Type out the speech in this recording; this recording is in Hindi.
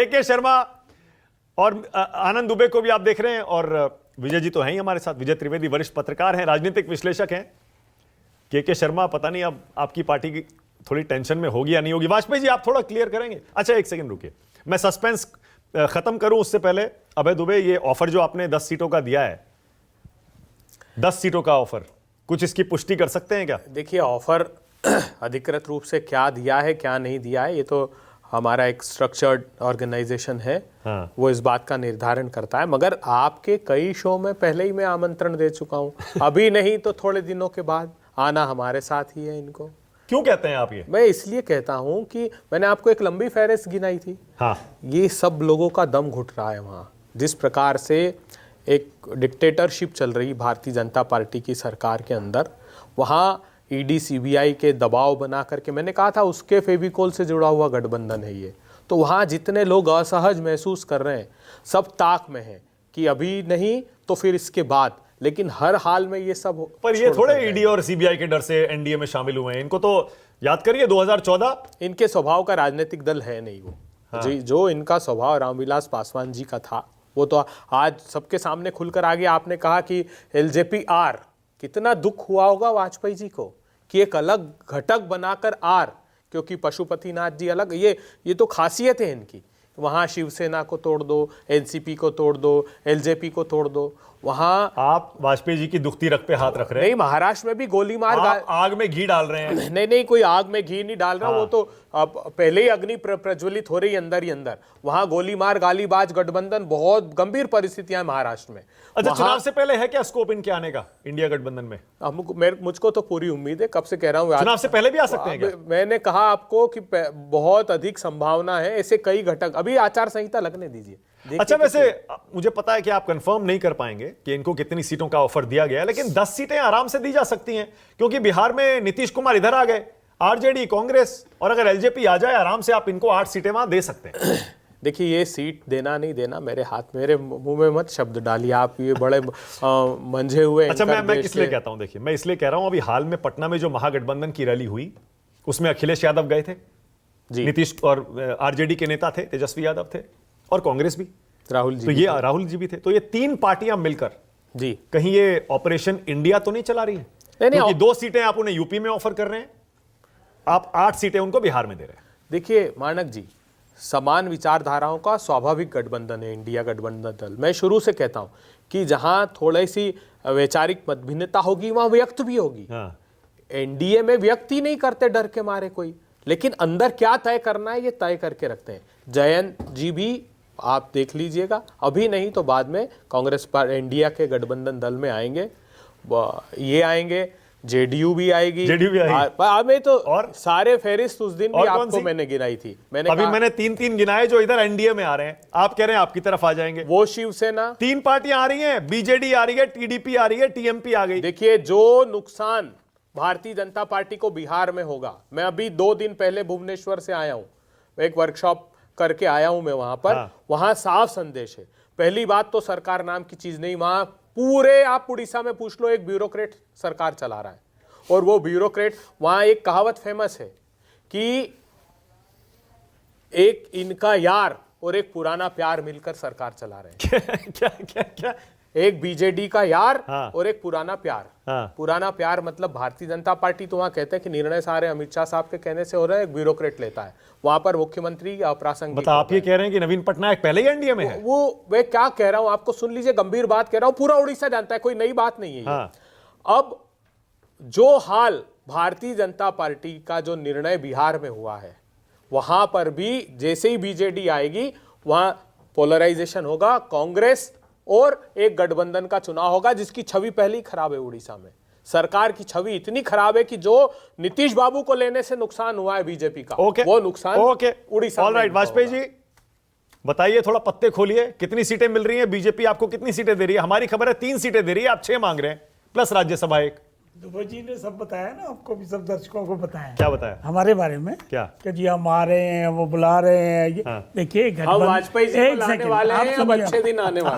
के शर्मा और आनंद दुबे को भी आप देख रहे हैं, और विजय जी तो हैं ही हमारे साथ। विजय त्रिवेदी वरिष्ठ पत्रकार हैं, राजनीतिक विश्लेषक हैं। के शर्मा, पता नहीं अब आपकी पार्टी की थोड़ी टेंशन में होगी या नहीं होगी। वाजपेयी जी, आप थोड़ा क्लियर करेंगे? अच्छा, एक सेकंड रुकिए, मैं सस्पेंस खत्म करूं उससे पहले। अभय दुबे, ये ऑफर जो आपने 10 सीटों का दिया है, 10 सीटों का ऑफर, कुछ इसकी पुष्टि कर सकते हैं क्या? देखिए, ऑफर अधिकृत रूप से क्या दिया है क्या नहीं दिया है, ये तो हमारा एक स्ट्रक्चर्ड ऑर्गेनाइजेशन है। हाँ। वो इस बात का निर्धारण करता है। मगर आपके कई शो में पहले ही मैं आमंत्रण दे चुका हूँ, अभी नहीं तो थोड़े दिनों के बाद आना हमारे साथ ही है इनको। क्यों कहते हैं आप ये? मैं इसलिए कहता हूँ कि मैंने आपको एक लंबी फहरिस्त गिनाई थी। हाँ। ये सब लोगों का दम घुट रहा है वहाँ। जिस प्रकार से एक डिक्टेटरशिप चल रही भारतीय जनता पार्टी की सरकार के अंदर, वहाँ ईडी सीबीआई के दबाव बना करके, मैंने कहा था उसके फेविकोल से जुड़ा हुआ गठबंधन है ये। तो वहाँ जितने लोग असहज महसूस कर रहे हैं, सब ताक में हैं कि अभी नहीं तो फिर इसके बाद, लेकिन हर हाल में ये सब। पर ये थोड़े ईडी और सीबीआई के डर से एनडीए में शामिल हुए हैं। इनको तो याद करिए 2014। इनके स्वभाव का राजनीतिक दल है नहीं वो। हाँ। जो इनका स्वभाव रामविलास पासवान जी का था, वो तो आज सबके सामने खुलकर आ गया। आपने कहा कि एलजेपी आर, कितना दुख हुआ होगा वाजपेयी जी को कि एक अलग घटक बनाकर आर, क्योंकि पशुपतिनाथ जी अलग, ये तो खासियत है इनकी। वहाँ शिवसेना को तोड़ दो, एनसीपी को तोड़ दो, एलजेपी को तोड़ दो। वहाँ आप वाजपेयी जी की दुखती रख पे हाथ रख रहे हैं। नहीं, महाराष्ट्र में भी गोली मार, आग में घी डाल रहे हैं। नहीं, कोई आग में घी नहीं डाल रहा। हाँ। वो तो अब पहले ही अग्नि प्रज्वलित हो रही है अंदर ही अंदर। वहां गोली मार, गालीबाज गठबंधन, बहुत गंभीर परिस्थितियां हैं महाराष्ट्र में। अच्छा, चुनाव से पहले है क्या स्कोप इनके आने का इंडिया गठबंधन में? मुझको तो पूरी उम्मीद है, कब से कह रहा हूँ। चुनाव से पहले भी आ सकते हैं क्या? मैंने कहा आपको कि बहुत अधिक संभावना है। ऐसे कई घटक, अभी आचार संहिता लगने दीजिए। अच्छा, वैसे मुझे पता है कि आप कंफर्म नहीं कर पाएंगे कि इनको कितनी सीटों का ऑफर दिया गया है, लेकिन 10 सीटें आराम से दी जा सकती हैं, क्योंकि बिहार में नीतीश कुमार इधर आ गए, आरजेडी, कांग्रेस, और अगर एलजेपी आ जाए, आराम से आप इनको 8 सीटें वहां दे सकते हैं। देखिए, ये सीट देना नहीं देना मेरे हाथ, मेरे मुंह में मत शब्द डालिए आप, ये बड़े मंझे हुए। अच्छा, मैं किस लिए कहता हूं? देखिए, मैं इसलिए कह रहा हूं, अभी हाल में पटना में जो महागठबंधन की रैली हुई, उसमें अखिलेश यादव गए थे जी, नीतीश और आरजेडी के नेता थे, तेजस्वी यादव थे, और कांग्रेस भी, राहुल जी, तो ये राहुल जी भी थे। तो ये 3 पार्टियां मिलकर जी कहीं ये ऑपरेशन इंडिया तो नहीं चला रही है? क्योंकि 2 सीटें आप उन्हें यूपी में ऑफर कर रहे हैं, आप 8 सीटें उनको बिहार में दे रहे हैं। देखिए मानक जी, समान विचारधाराओं का स्वाभाविक गठबंधन है इंडिया गठबंधन दल। मैं शुरू से कहता हूं कि जहां थोड़ी सी वैचारिक मतभिन्नता होगी, वहां व्यक्त भी होगी। हाँ। एनडीए में व्यक्त ही नहीं करते डर के मारे कोई, लेकिन अंदर क्या तय करना है ये तय करके रखते हैं। जयंत जी भी आप देख लीजिएगा, अभी नहीं तो बाद में कांग्रेस पर इंडिया के गठबंधन दल में आएंगे, ये आएंगे, जेडीयू भी आएगी। मैं तो और सारे फहरिस्त उस दिन भी आपको मैंने गिनाई थी। मैंने 3 गिनाए जो इधर एनडीए में आ रहे हैं। आप कह रहे हैं आपकी तरफ आ जाएंगे। वो शिवसेना, 3 पार्टियां आ रही हैं, बीजेडी आ रही है, टीडीपी आ रही है, टीएमपी आ गई। देखिए, जो नुकसान भारतीय जनता पार्टी को बिहार में होगा, मैं अभी 2 दिन पहले भुवनेश्वर से आया हूं, एक वर्कशॉप करके आया हूं मैं वहां पर। हाँ। वहां साफ संदेश है। पहली बात तो सरकार नाम की चीज नहीं, वहां पूरे, आप उड़ीसा में पूछ लो, एक ब्यूरोक्रेट सरकार चला रहा है। और वो ब्यूरोक्रेट, वहां एक कहावत फेमस है कि एक इनका यार और एक पुराना प्यार मिलकर सरकार चला रहे हैं। क्या? एक बीजेडी का यार, हाँ, और एक पुराना प्यार। हाँ, पुराना प्यार मतलब भारतीय जनता पार्टी, तो वहां कहते हैं कि निर्णय सारे अमित शाह साहब के कहने से हो रहे हैं, एक ब्यूरोक्रेट लेता है। वहां पर मुख्यमंत्री अप्रासंगिक। मतलब आप ये कह रहे हैं कि नवीन पटनायक पहले ही एनडीए में है? वो मैं क्या कह रहा हूं आपको सुन लीजिए, गंभीर बात कह रहा हूं, पूरा उड़ीसा जानता है, कोई नई बात नहीं है। हाँ। अब जो हाल भारतीय जनता पार्टी का जो निर्णय बिहार में हुआ है, वहां पर भी जैसे ही बीजेडी आएगी, वहां पोलराइजेशन होगा, कांग्रेस और एक गठबंधन का चुनाव होगा, जिसकी छवि पहले ही खराब है उड़ीसा में। सरकार की छवि इतनी खराब है कि जो नीतीश बाबू को लेने से नुकसान हुआ है बीजेपी का, वो नुकसान उड़ीसा। ऑलराइट, वाजपेयी जी बताइए, थोड़ा पत्ते खोलिए, कितनी सीटें मिल रही हैं? बीजेपी आपको कितनी सीटें दे रही है? हमारी खबर है 3 सीटें दे रही है, आप 6 मांग रहे हैं, प्लस राज्यसभा 1। दुबे जी ने सब बताया ना, आपको भी, सब दर्शकों को बताया। क्या बताया हमारे बारे में? क्या कि जी हम आ रहे हैं, वो बुला रहे हैं। हाँ। देखिए, वाजपेयी जी को लाने वाले हैं, अब अच्छे दिन आने वाले हैं।